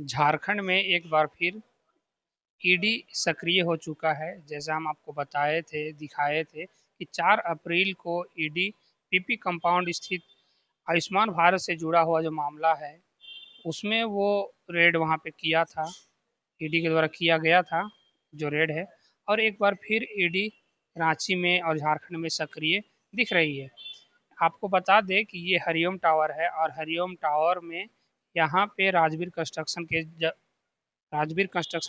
झारखंड में एक बार फिर ईडी सक्रिय हो चुका है। जैसा हम आपको बताए थे, दिखाए थे कि 4 अप्रैल को ईडी पीपी कंपाउंड स्थित आयुष्मान भारत से जुड़ा हुआ जो मामला है, उसमें वो रेड वहाँ पे किया था, ईडी के द्वारा किया गया था जो रेड है। और एक बार फिर ईडी रांची में और झारखंड में सक्रिय दिख रही है। आपको बता दें कि ये हरिओम टावर है और हरिओम टावर में यहाँ पे राजवीर कंस्ट्रक्शन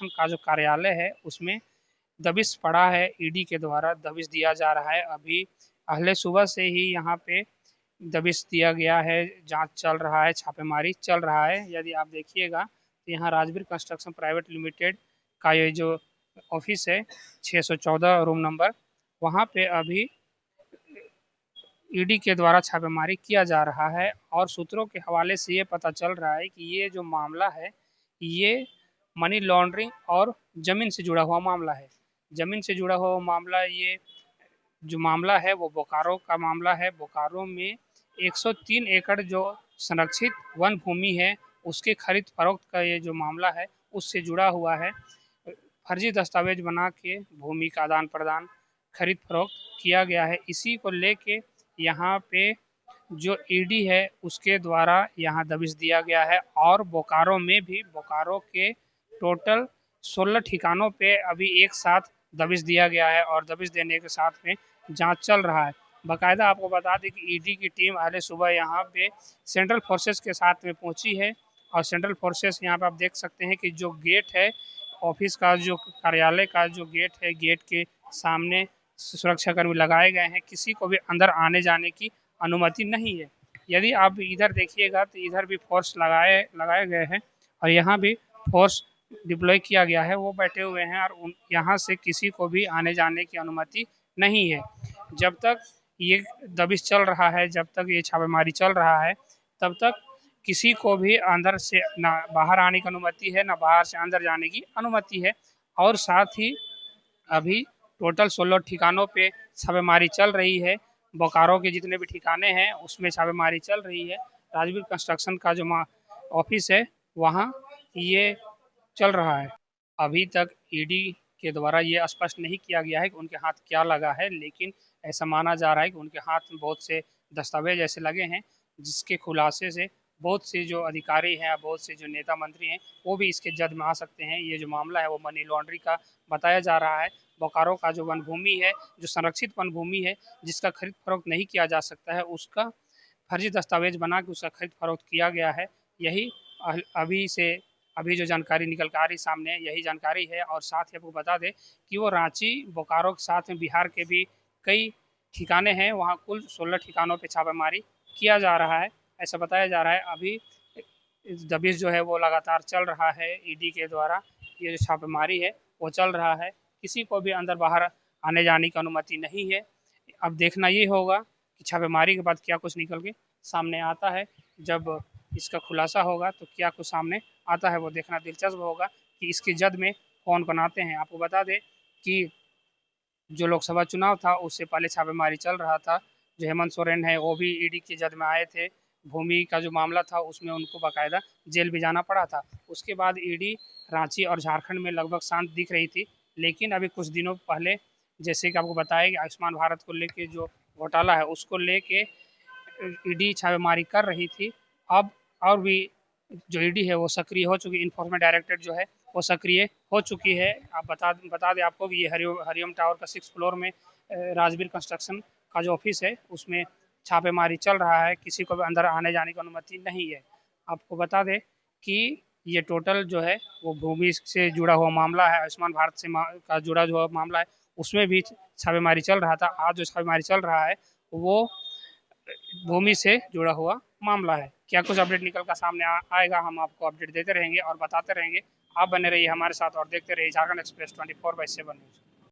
का जो कार्यालय है उसमें दबिश पड़ा है। ईडी के द्वारा दबिश दिया जा रहा है। अभी पहले सुबह से ही यहाँ पे दबिश दिया गया है, जांच चल रहा है, छापेमारी चल रहा है। यदि आप देखिएगा तो यहाँ राजवीर कंस्ट्रक्शन प्राइवेट लिमिटेड का ये जो ऑफिस है 614 रूम नंबर, वहाँ पे अभी ईडी के द्वारा छापेमारी किया जा रहा है। और सूत्रों के हवाले से ये पता चल रहा है कि ये जो मामला है ये मनी लॉन्ड्रिंग और ज़मीन से जुड़ा हुआ मामला है। ज़मीन से जुड़ा हुआ मामला, ये जो मामला है वो बोकारो का मामला है। बोकारो में 103 एकड़ जो संरक्षित वन भूमि है उसके खरीद फरोख्त का ये जो मामला है उससे जुड़ा हुआ है। फर्जी दस्तावेज बना के भूमि का आदान प्रदान, खरीद फरोख्त किया गया है। इसी को लेके यहाँ पे जो ईडी है उसके द्वारा यहाँ दबिश दिया गया है। और बोकारो में भी, बोकारो के टोटल 16 ठिकानों पे अभी एक साथ दबिश दिया गया है और दबिश देने के साथ में जांच चल रहा है। बाकायदा आपको बता दें कि ईडी की टीम आज सुबह यहाँ पे सेंट्रल फोर्सेस के साथ में पहुंची है। और सेंट्रल फोर्सेस यहाँ पे आप देख सकते हैं कि जो गेट है ऑफिस का, जो कार्यालय का जो गेट है, गेट के सामने सुरक्षाकर्मी लगाए गए हैं। किसी को भी अंदर आने जाने की अनुमति नहीं है। यदि आप इधर देखिएगा तो इधर भी फोर्स लगाए लगाए गए हैं और यहाँ भी फोर्स डिप्लॉय किया गया है, वो बैठे हुए हैं। और यहाँ से किसी को भी आने जाने की अनुमति नहीं है। जब तक ये दबिश चल रहा है, जब तक ये छापेमारी चल रहा है, तब तक किसी को भी अंदर से ना बाहर आने की अनुमति है, ना बाहर से अंदर जाने की अनुमति है। और साथ ही अभी टोटल 16 ठिकानों पे छापेमारी चल रही है। बोकारो के जितने भी ठिकाने हैं उसमें छापेमारी चल रही है। राजवीर कंस्ट्रक्शन का जो ऑफिस है वहाँ ये चल रहा है। अभी तक ईडी के द्वारा ये स्पष्ट नहीं किया गया है कि उनके हाथ क्या लगा है, लेकिन ऐसा माना जा रहा है कि उनके हाथ में बहुत से दस्तावेज ऐसे लगे हैं जिसके खुलासे से बहुत से जो अधिकारी हैं, बहुत से जो नेता मंत्री हैं, वो भी इसके जद में आ सकते हैं। ये जो मामला है वो मनी लॉन्ड्रिंग का बताया जा रहा है। बोकारो का जो वन भूमि है, जो संरक्षित वन भूमि है, जिसका खरीद फरोख्त नहीं किया जा सकता है, उसका फर्जी दस्तावेज बना के उसका खरीद फरोख्त किया गया है। यही अभी से अभी जो जानकारी निकल कर आ रही सामने, यही जानकारी है। और साथ ही आपको बता दें कि वो रांची, बोकारो के साथ में बिहार के भी कई ठिकाने हैं, वहाँ कुल 16 ठिकानों पे छापेमारी किया जा रहा है, ऐसा बताया जा रहा है। अभी दबिश जो है वो लगातार चल रहा है ईडी के द्वारा। ये जो छापेमारी है वो चल रहा है, किसी को भी अंदर बाहर आने जाने की अनुमति नहीं है। अब देखना ये होगा कि छापेमारी के बाद क्या कुछ निकल के सामने आता है। जब इसका खुलासा होगा तो क्या कुछ सामने आता है वो देखना दिलचस्प होगा कि इसकी जद में कौन कौन आते हैं। आपको बता दें कि जो लोकसभा चुनाव था उससे पहले छापेमारी चल रहा था। जो हेमंत सोरेन है वो भी ईडी की जद में आए थे। भूमि का जो मामला था उसमें उनको बाकायदा जेल भी जाना पड़ा था। उसके बाद ईडी रांची और झारखंड में लगभग शांत दिख रही थी। लेकिन अभी कुछ दिनों पहले, जैसे कि आपको बताया कि आयुष्मान भारत को लेके जो घोटाला है उसको लेके ईडी छापेमारी कर रही थी। अब और भी जो ईडी है वो सक्रिय हो चुकी, इन्फोर्समेंट डायरेक्टरेट जो है वो सक्रिय हो चुकी है। आप बता दें आपको कि ये हरिओम टावर का 6 फ्लोर में राजवीर कंस्ट्रक्शन का जो ऑफिस है उसमें छापेमारी चल रहा है। किसी को भी अंदर आने जाने की अनुमति नहीं है। आपको बता दें कि ये टोटल जो है वो भूमि से जुड़ा हुआ मामला है, आयुष्मान भारत से का जुड़ा हुआ मामला है, उसमें भी छापेमारी चल रहा था। आज जो छापेमारी चल रहा है वो भूमि से जुड़ा हुआ मामला है। क्या कुछ अपडेट निकल कर सामने आएगा, हम आपको अपडेट देते रहेंगे और बताते रहेंगे। आप बने रहिए हमारे साथ और देखते रहिए झारखंड एक्सप्रेस 24/7 न्यूज़।